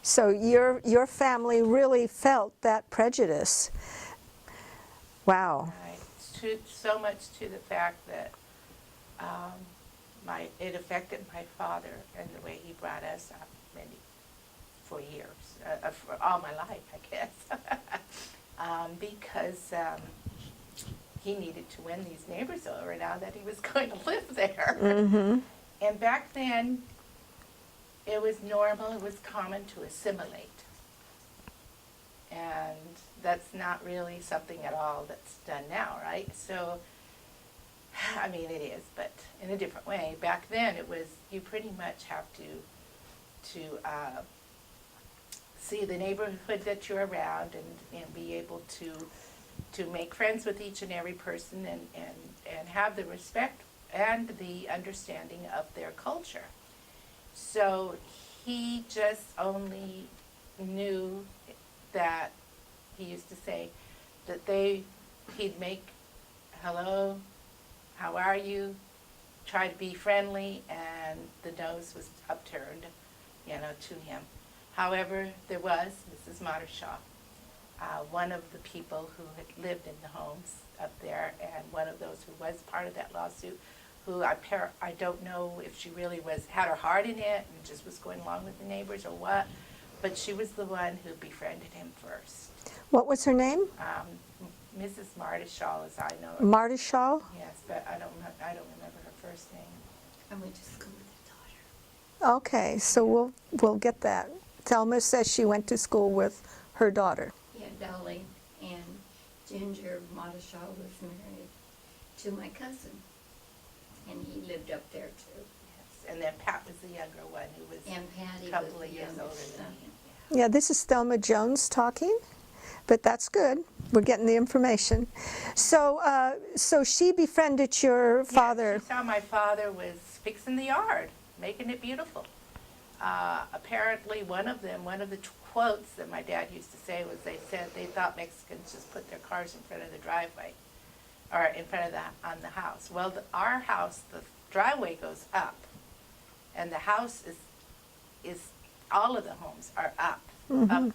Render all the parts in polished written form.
So your family really felt that prejudice. Wow. Right. So much to the fact that it affected my father and the way he brought us up for years, for all my life, I guess, because he needed to win these neighbors over now that he was going to live there. Mm-hmm. And back then, it was normal, it was common to assimilate. And that's not really something at all that's done now, right? So, I mean, it is, but in a different way. Back then, it was, you pretty much have to see the neighborhood that you're around and be able to make friends with each and every person and have the respect and the understanding of their culture. So he just only knew that, he used to say, that he'd make, hello, how are you, try to be friendly, and the nose was upturned, to him. However, there was Mrs. Mattershaw, one of the people who had lived in the homes up there, and one of those who was part of that lawsuit, who I don't know if she really had her heart in it and just was going along with the neighbors or what, but she was the one who befriended him first. What was her name? Mrs. Mattershaw, as I know her. Mattershaw? Yes, but I don't remember her first name. I went to school with the daughter. Okay, so we'll get that. Thelma says she went to school with her daughter. Yeah, Dolly and Ginger Mattershaw was married to my cousin, and he lived up there too. Yes, and then Pat was the younger one who was And Patty a couple was of the years older youngest than son. me. Yeah, this is Thelma Jones talking, but that's good. We're getting the information. So, so she befriended your father. Yeah, she saw my father was fixing the yard, making it beautiful. Apparently one of the quotes that my dad used to say was, they said they thought Mexicans just put their cars in front of the driveway, or in front of on the house. Well, our house, the driveway goes up, and the house is all of the homes are up. Mm-hmm. Up.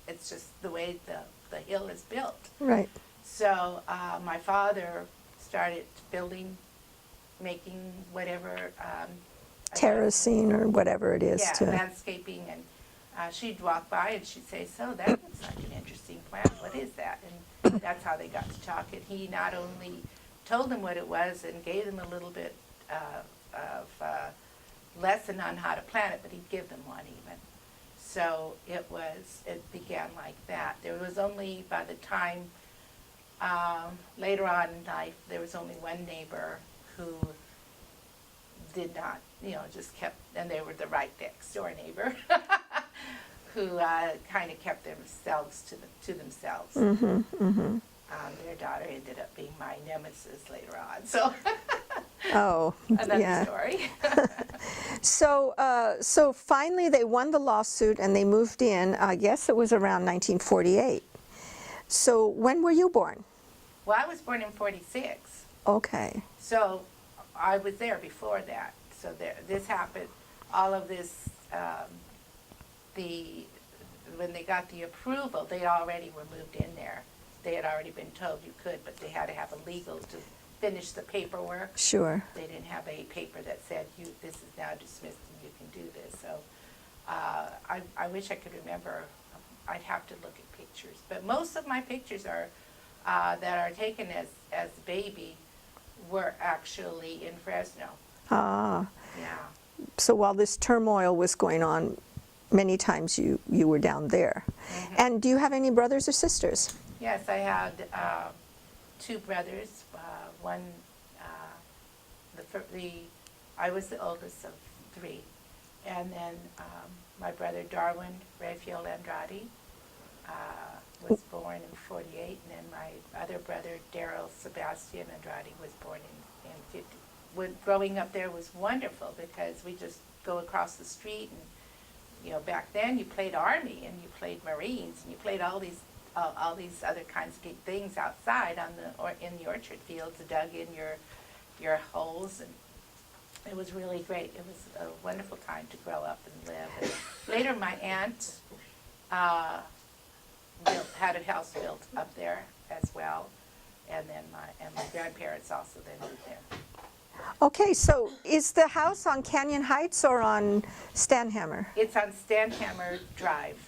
It's just the way the hill is built. Right. So my father started making whatever. Terracing or whatever it is. Yeah, landscaping, and she'd walk by and she'd say, so that looks like an interesting plant, what is that? And that's how they got to talk, and he not only told them what it was and gave them a little bit of lesson on how to plant it, but he'd give them one even. So it began like that. There was only, by the time later on in life, there was only one neighbor who did not, just kept, and they were the right next door neighbor, who kind of kept themselves to themselves. Mm-hmm, mm-hmm. Their daughter ended up being my nemesis later on, so Oh, another yeah. story. So finally they won the lawsuit and they moved in. I guess it was around 1948. So when were you born? Well, I was born in 46. Okay. So I was there before that. So this happened, all of this, when they got the approval, they already were moved in there. They had already been told you could, but they had to have a legal to finish the paperwork. Sure. They didn't have a paper that said, this is now dismissed and you can do this. So I wish I could remember. I'd have to look at pictures. But most of my pictures are that are taken as baby were actually in Fresno. Ah. Yeah. So while this turmoil was going on, many times you were down there. Mm-hmm. And do you have any brothers or sisters? Yes, I had two brothers. One, I was the oldest of three, and then my brother Darwin Raphael Andrade was born in 48, and then my other brother Daryl Sebastian Andrade was born in 50. Growing up there was wonderful because we just go across the street, and back then you played Army and you played Marines and you played all these other kinds of things outside in the orchard fields, dug in your holes, and it was really great. It was a wonderful time to grow up and live. Later, my aunt had a house built up there as well, and then my grandparents also then moved there. Okay, so is the house on Canyon Heights or on Stanhammer? It's on Stanhammer Drive.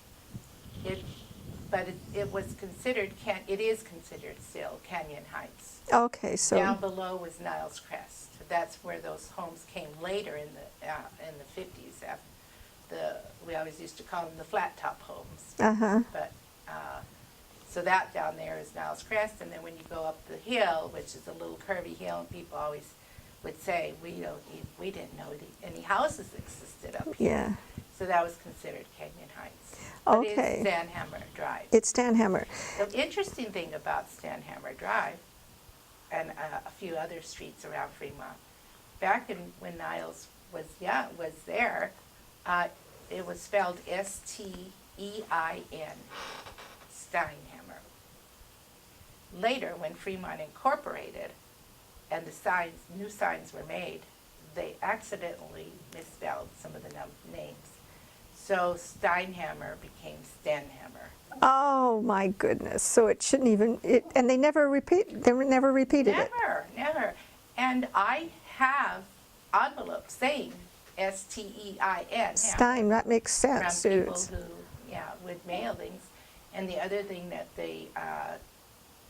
But it was considered, it is considered still Canyon Heights. Okay, so Down below was Niles Crest. That's where those homes came later in the 50s. We always used to call them the flat top homes. But so that down there is Niles Crest, and then when you go up the hill, which is a little curvy hill, and people always would say we didn't know any houses existed up here. yeah. So that was considered Canyon Heights. Okay. But it's Stanhammer Drive. It's Stanhammer. The interesting thing about Stanhammer Drive and a few other streets around Fremont, back when Niles was there, it was spelled S-T-E-I-N, Steinhammer. Later, when Fremont incorporated and the new signs were made, they accidentally misspelled some of the names. So Steinhammer became Stanhammer. Oh my goodness! So it shouldn't even. And they never repeated it. Never. And I have envelopes saying S-T-E-I-N. Stein. That makes sense. From people who, would mail things. And the other thing that they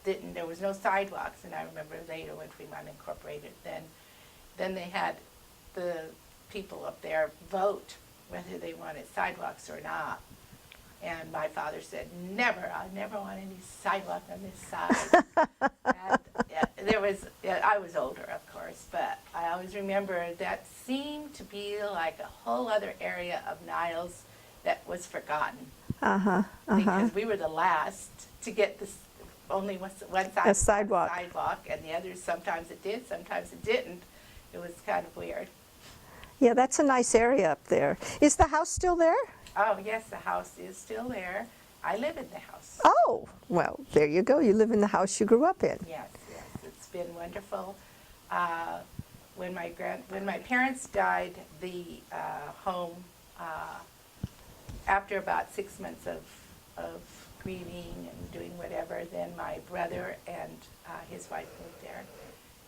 didn't, there was no sidewalks. And I remember later when Fremont incorporated, then they had the people up there vote whether they wanted sidewalks or not. And my father said, never, I never want any sidewalk on this side. And I was older, of course, but I always remember that seemed to be like a whole other area of Niles that was forgotten. Because we were the last to get this, only one side A sidewalk. And the others, sometimes it did, sometimes it didn't. It was kind of weird. Yeah, that's a nice area up there. Is the house still there? Oh, yes, the house is still there. I live in the house. Oh, well, there you go. You live in the house you grew up in. Yes, it's been wonderful. When my parents died, the home, after about 6 months of grieving and doing whatever, then my brother and his wife moved there.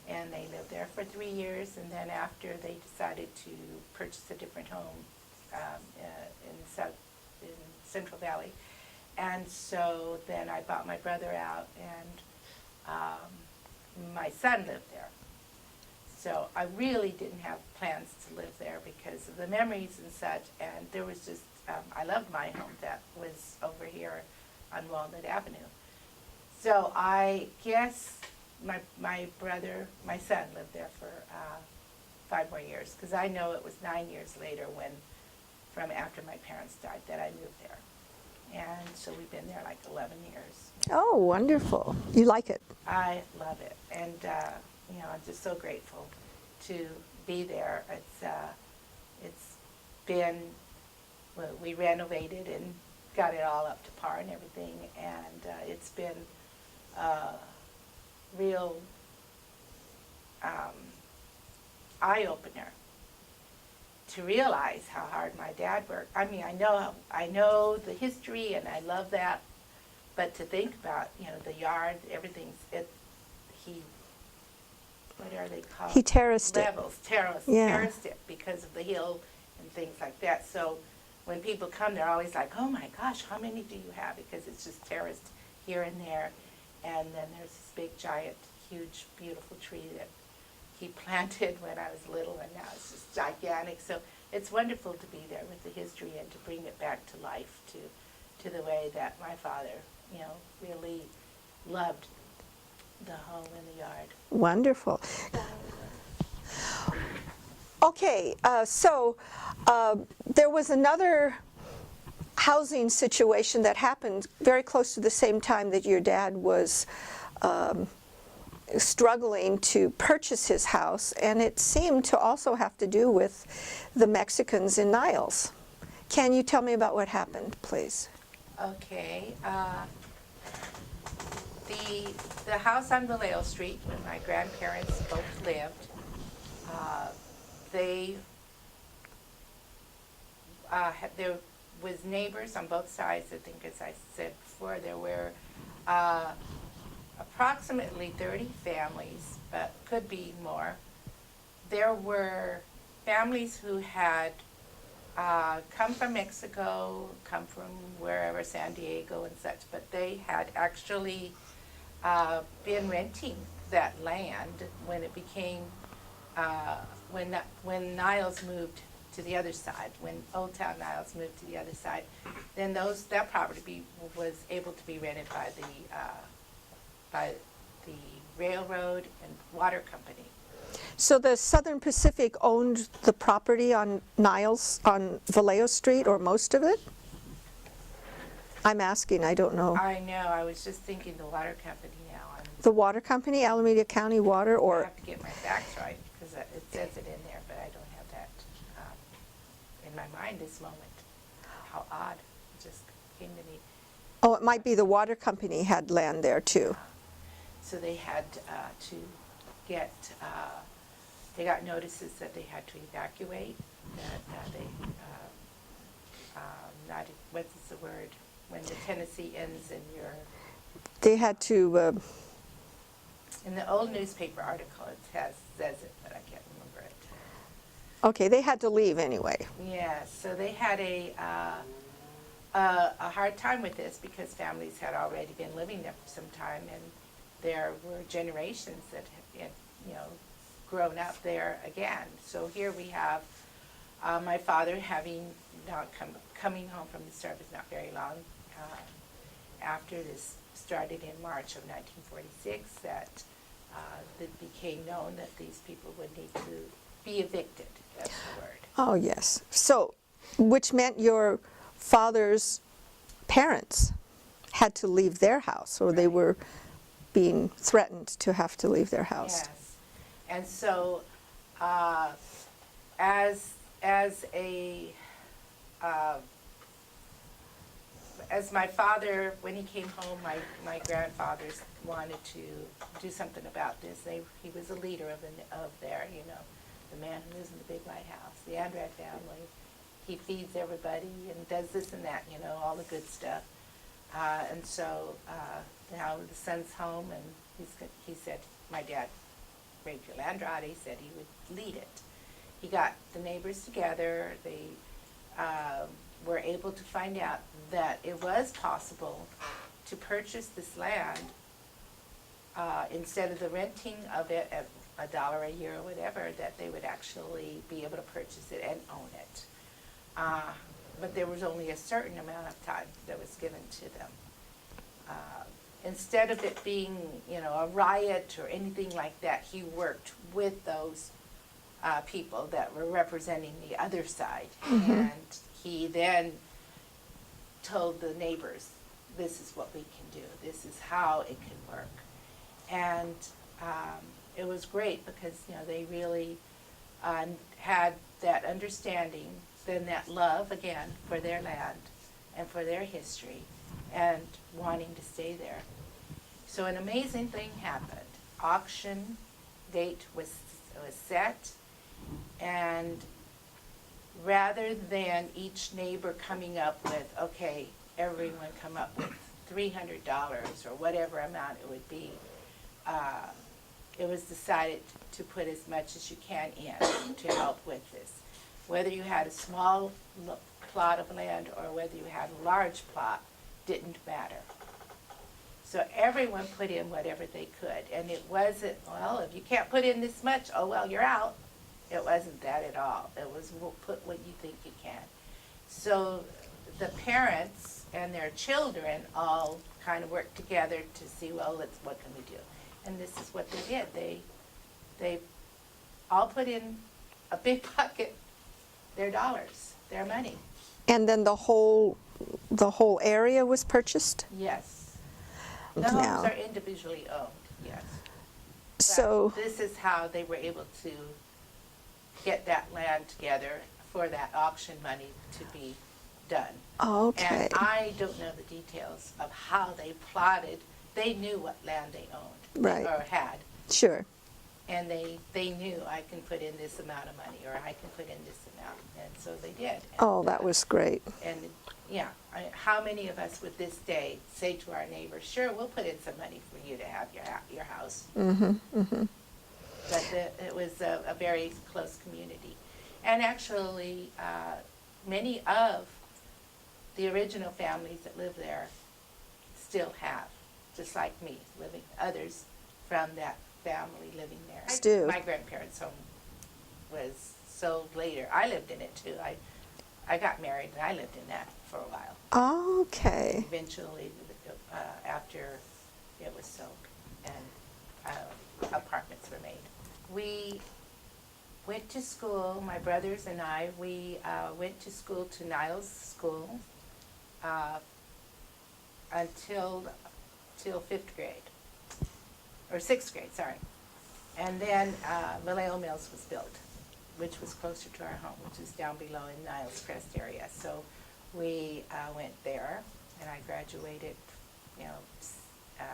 And they lived there for 3 years, and then after they decided to purchase a different home in Central Valley. And so then I bought my brother out, and my son lived there. So I really didn't have plans to live there because of the memories and such, and there was just, I loved my home that was over here on Walnut Avenue. So I guess my son lived there for 5 more years, because I know it was 9 years later from after my parents died that I moved there. And so we've been there like 11 years. Oh, wonderful. You like it? I love it. And, I'm just so grateful to be there. It's been, well, we renovated and got it all up to par and everything, and it's been real eye-opener to realize how hard my dad worked. I mean, I know the history and I love that, but to think about, the yard, everything's, what are they called? He terraced it. Terraced it because of the hill and things like that. So when people come, they're always like, oh my gosh, how many do you have? Because it's just terraced here and there. And then there's this big, giant, huge, beautiful tree that he planted when I was little, and now it's just gigantic. So it's wonderful to be there with the history and to bring it back to life, to the way that my father, really loved the home and the yard. Wonderful. Okay, so there was another housing situation that happened very close to the same time that your dad was struggling to purchase his house, and it seemed to also have to do with the Mexicans in Niles. Can you tell me about what happened, please? Okay. The house on Vallejo Street, where my grandparents both lived, was neighbors on both sides. I think, as I said before, there were approximately 30 families, but could be more. There were families who had come from Mexico, come from wherever, San Diego and such, but they had actually been renting that land when it became, when Niles moved to the other side, when Old Town Niles moved to the other side, then that property was able to be rented by the railroad and water company. So the Southern Pacific owned the property on Niles, on Vallejo Street, or most of it? I'm asking, I don't know. I know, I was just thinking the water company now. The water company, Alameda County Water, I or, have to get my facts right, because it says it in there, but I don't have that in my mind this moment. How odd, it just came to me. oh, it might be the water company had land there too. So they had to get, they got notices that they had to evacuate, that they, not, what's the word, when the Tennessee ends and you're, They had to, in the old newspaper article, it says it, but I can't remember it. okay, they had to leave anyway. Yeah, so they had a hard time with this because families had already been living there for some time, and there were generations that had, grown up there again. So here we have my father having not coming home from the service not very long after this started in March of 1946, that it became known that these people would need to be evicted, that's the word. Oh, yes. So, which meant your father's parents had to leave their house, or they Right. were being threatened to have to leave their house. Yes, and so as my father, when he came home, my grandfathers wanted to do something about this. He was a leader of there, the man who lives in the big white house, the Andrade family. He feeds everybody and does this and that, all the good stuff. And so now the son's home, and he said, my dad, Rachel Andrade, said he would lead it. He got the neighbors together. They were able to find out that it was possible to purchase this land instead of the renting of it at $1 a year or whatever, that they would actually be able to purchase it and own it. But there was only a certain amount of time that was given to them. Instead of it being, a riot or anything like that, he worked with those people that were representing the other side. Mm-hmm. And he then told the neighbors, this is what we can do. This is how it can work. And it was great because, they really had that understanding, then that love, again, for their land and for their history and wanting to stay there. So an amazing thing happened. Auction date was set, and rather than each neighbor coming up with, okay, everyone come up with $300 or whatever amount it would be, it was decided to put as much as you can in to help with this. Whether you had a small plot of land or whether you had a large plot didn't matter. So everyone put in whatever they could, and it wasn't, well, if you can't put in this much, oh well, you're out. It wasn't that at all. It was, we'll put what you think you can. So the parents and their children all kind of worked together to see, well, what can we do? And this is what they did. They all put in a big bucket, their dollars, their money. And then the whole area was purchased? Yes. The homes are individually owned, yes. But So this is how they were able to get that land together for that auction money to be done. okay. And I don't know the details of how they plotted. They knew what land they owned, Right. or had. Sure. And they knew, I can put in this amount of money, or I can put in this amount, and so they did. Oh, that was great. And yeah, how many of us would this day say to our neighbors, sure, we'll put in some money for you to have your house? But it was a very close community. And actually, many of the original families that lived there still have, just like me, others from that family living there. Do. My grandparents' home was sold later. I lived in it too. I got married and I lived in that for a while. Okay. Eventually, after it was sold and apartments were made. We went to school, my brothers and I, we went to school, to Niles School, until 5th grade, or 6th grade, sorry. And then Vallejo Mills was built, which was closer to our home, which is down below in Niles Crest area. So we went there, and I graduated,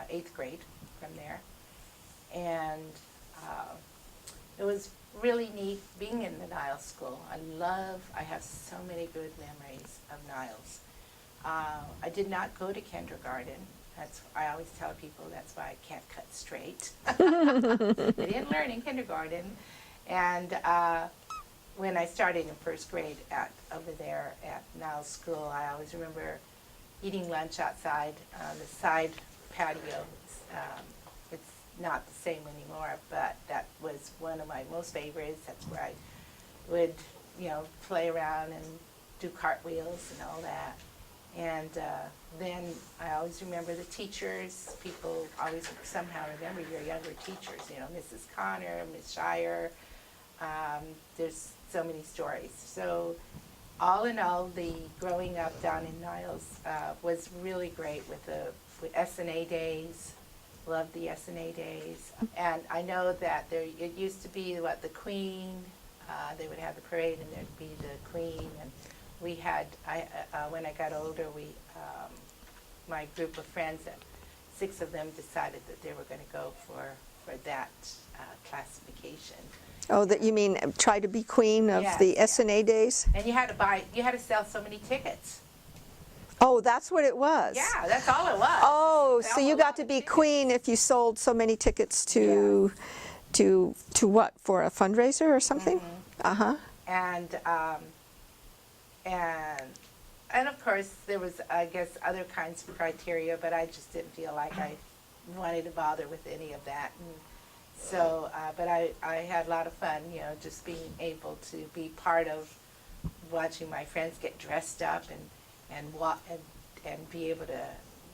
8th grade from there. And it was really neat being in the Niles School. I have so many good memories of Niles. I did not go to kindergarten. I always tell people that's why I can't cut straight. I didn't learn in kindergarten. And when I started in 1st grade over there at Niles School, I always remember eating lunch outside on the side patio. It's not the same anymore, but that was one of my most favorites. That's where I would, play around and do cartwheels and all that. And then I always remember the teachers. People always somehow remember your younger teachers, Mrs. Connor, Miss Shire. There's so many stories. So all in all, the growing up down in Niles was really great with the S&A days. Loved the S&A days. And I know that it used to be the Queen. They would have the parade and there'd be the Queen. And we had, when I got older, my group of friends, 6 of them decided that they were going to go for that classification. Oh, that you mean try to be queen of Yes, the yeah. S&A days? And you had to sell so many tickets. Oh, that's what it was. Yeah, that's all it was. Oh, so Sell you a got lot to of be tickets. queen if you sold so many tickets to what, for a fundraiser or something? Uh-huh. And of course there was, I guess, other kinds of criteria, but I just didn't feel like I wanted to bother with any of that. And so, but I had a lot of fun, just being able to be part of watching my friends get dressed up and be able to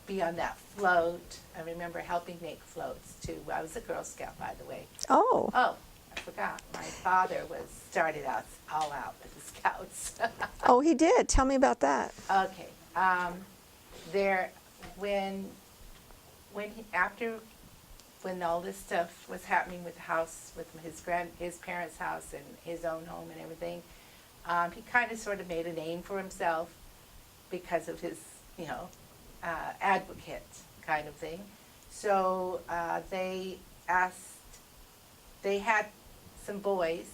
be on that float. I remember helping make floats too. I was a Girl Scout, by the way. Oh. Oh, I forgot. My father started out all out with the Scouts. Oh, he did. Tell me about that. Okay. When all this stuff was happening with the house, with his parents' house and his own home and everything, he kind of sort of made a name for himself because of his, advocate kind of thing. So they had some boys,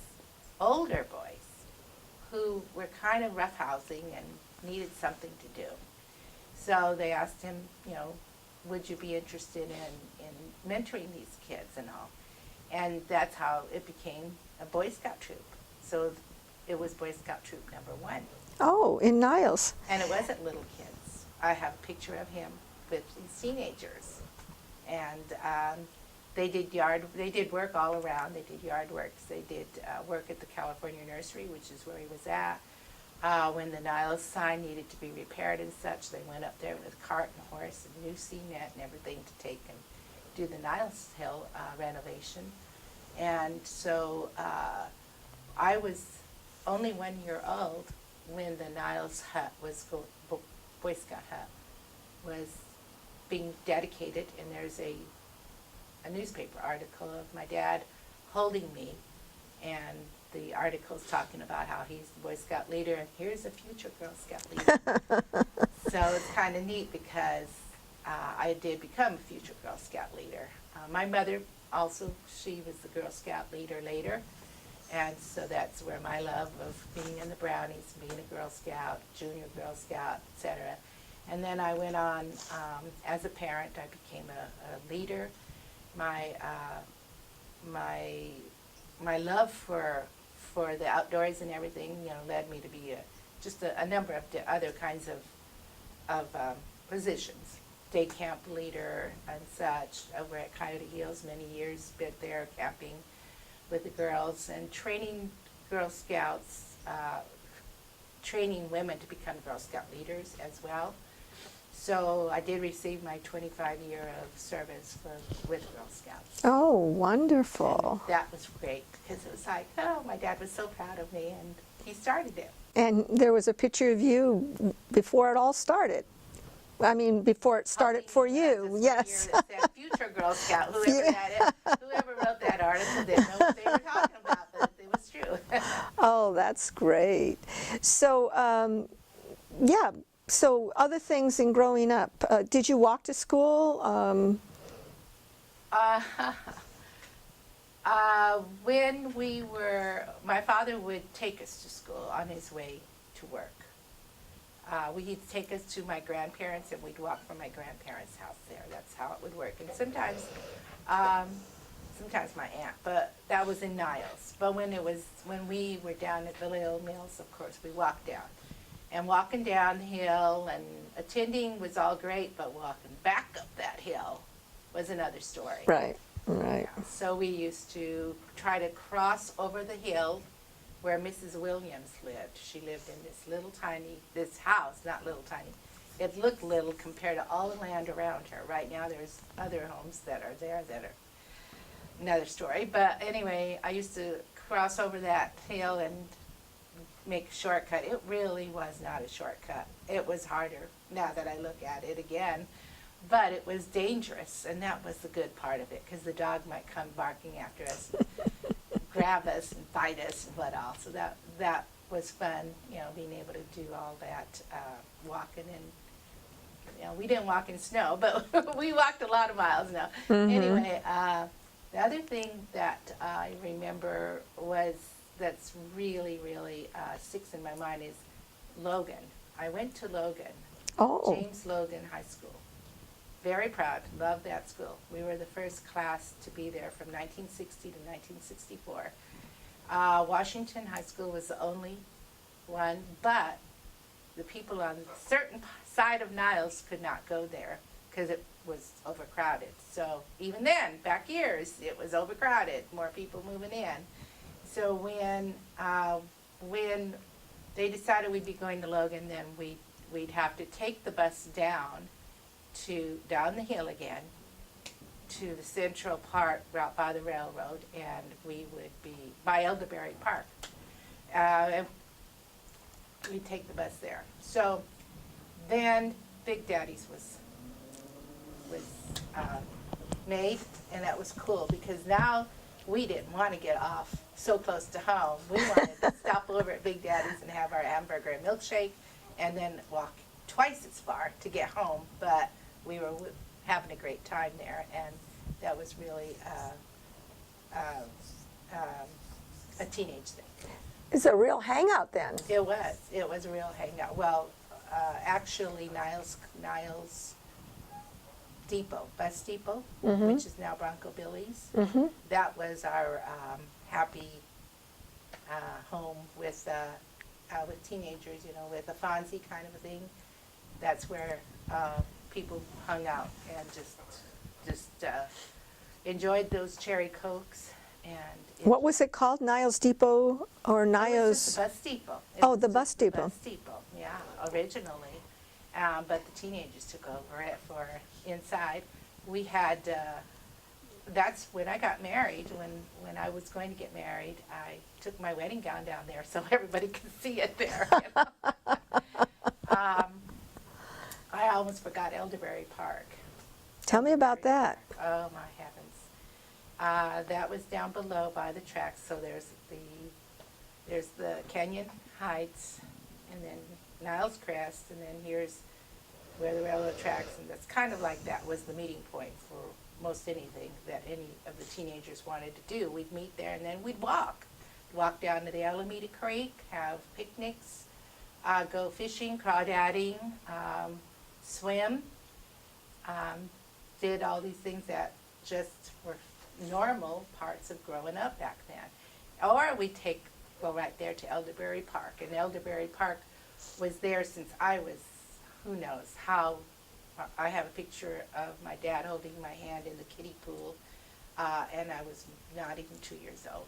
older boys, who were kind of roughhousing and needed something to do. So they asked him, would you be interested in mentoring these kids and all? And that's how it became a Boy Scout troop. So it was Boy Scout troop number 1. Oh, in Niles. And it wasn't little kids. I have a picture of him with his teenagers. And they did work all around. They did yard works. They did work at the California Nursery, which is where he was at. When the Niles sign needed to be repaired and such, they went up there with a cart and horse and new cement and everything to take and do the Niles Hill renovation. And so I was only 1 year old when the Niles hut Boy Scout hut was being dedicated, and there's a newspaper article of my dad holding me, and the article's talking about how he's the Boy Scout leader, and here's a future Girl Scout leader. So it's kind of neat because I did become a future Girl Scout leader. My mother also, she was the Girl Scout leader later, And so that's where my love of being in the Brownies, being a Girl Scout, Junior Girl Scout, etc. And then I went on, as a parent, I became a leader. My love for the outdoors and everything, led me to be just a number of other kinds of positions. Day camp leader and such over at Coyote Hills, many years spent there camping with the girls and training Girl Scouts, training women to become Girl Scout leaders as well. So I did receive my 25-year of service with Girl Scouts. Oh, wonderful. And that was great because it was like, oh, my dad was so proud of me, and he started it. And there was a picture of you before it all started. I mean, before it started for you, yes. That future Girl Scout, whoever wrote that article didn't know what they were talking about, but it was true. Oh, that's great. So, yeah, so other things in growing up. Did you walk to school? When my father would take us to school on his way to work. He'd take us to my grandparents, and we'd walk from my grandparents' house there. That's how it would work. And sometimes my aunt, but that was in Niles. But when we were down at Villalobos Mills, of course, we walked down. And walking downhill and attending was all great, but walking back up that hill was another story. Right, right. Yeah. So we used to try to cross over the hill where Mrs. Williams lived. She lived in this house, not little tiny. It looked little compared to all the land around her. Right now there's other homes that are there that are another story. But anyway, I used to cross over that hill and make a shortcut. It really was not a shortcut. It was harder now that I look at it again. But it was dangerous, and that was the good part of it, because the dog might come barking after us, grab us and bite us and what all. So that was fun, being able to do all that walking. And we didn't walk in snow, but we walked a lot of miles now. Mm-hmm. Anyway, the other thing that I remember that's really, really sticks in my mind is Logan. I went to Logan, James Logan High School. Very proud, loved that school. We were the first class to be there from 1960 to 1964. Washington High School was the only one, but the people on a certain side of Niles could not go there because it was overcrowded. So even then, back years, it was overcrowded, more people moving in. So when they decided we'd be going to Logan, then we'd have to take the bus down the hill again to the central part right by the railroad, and we would be by Elderberry Park. And we'd take the bus there. So then Big Daddy's was made, and that was cool because now we didn't want to get off so close to home. We wanted to stop over at Big Daddy's and have our hamburger and milkshake, and then walk twice as far to get home. But we were having a great time there, and that was really a teenage thing. It's a real hangout then. It was a real hangout. Well, actually, Niles Depot, Bus Depot, Mm-hmm. which is now Bronco Billy's, Mm-hmm. that was our happy home with teenagers, with a Fonzie kind of a thing. That's where people hung out and just enjoyed those cherry Cokes. And What was it called? Niles Depot or It was Niles? just the Bus Depot. Oh, the Bus just the Depot. Bus Depot, yeah, originally. But the teenagers took over it for inside. We had, that's when I got married. When I was going to get married, I took my wedding gown down there so everybody could see it there. I almost forgot Elderberry Park. Tell me about that. Oh, my heavens. That was down below by the tracks, so there's the Canyon Heights, and then Niles Crest, and then here's where the railroad tracks, and that's kind of like that was the meeting point for most anything that any of the teenagers wanted to do. We'd meet there, and then we'd walk walk down to the Alameda Creek, have picnics, go fishing, crawdadding, swim. Did all these things that just were normal parts of growing up back then. Or we go right there to Elderberry Park. And Elderberry Park was there since I was, who knows how. I have a picture of my dad holding my hand in the kiddie pool, and I was not even 2 years old.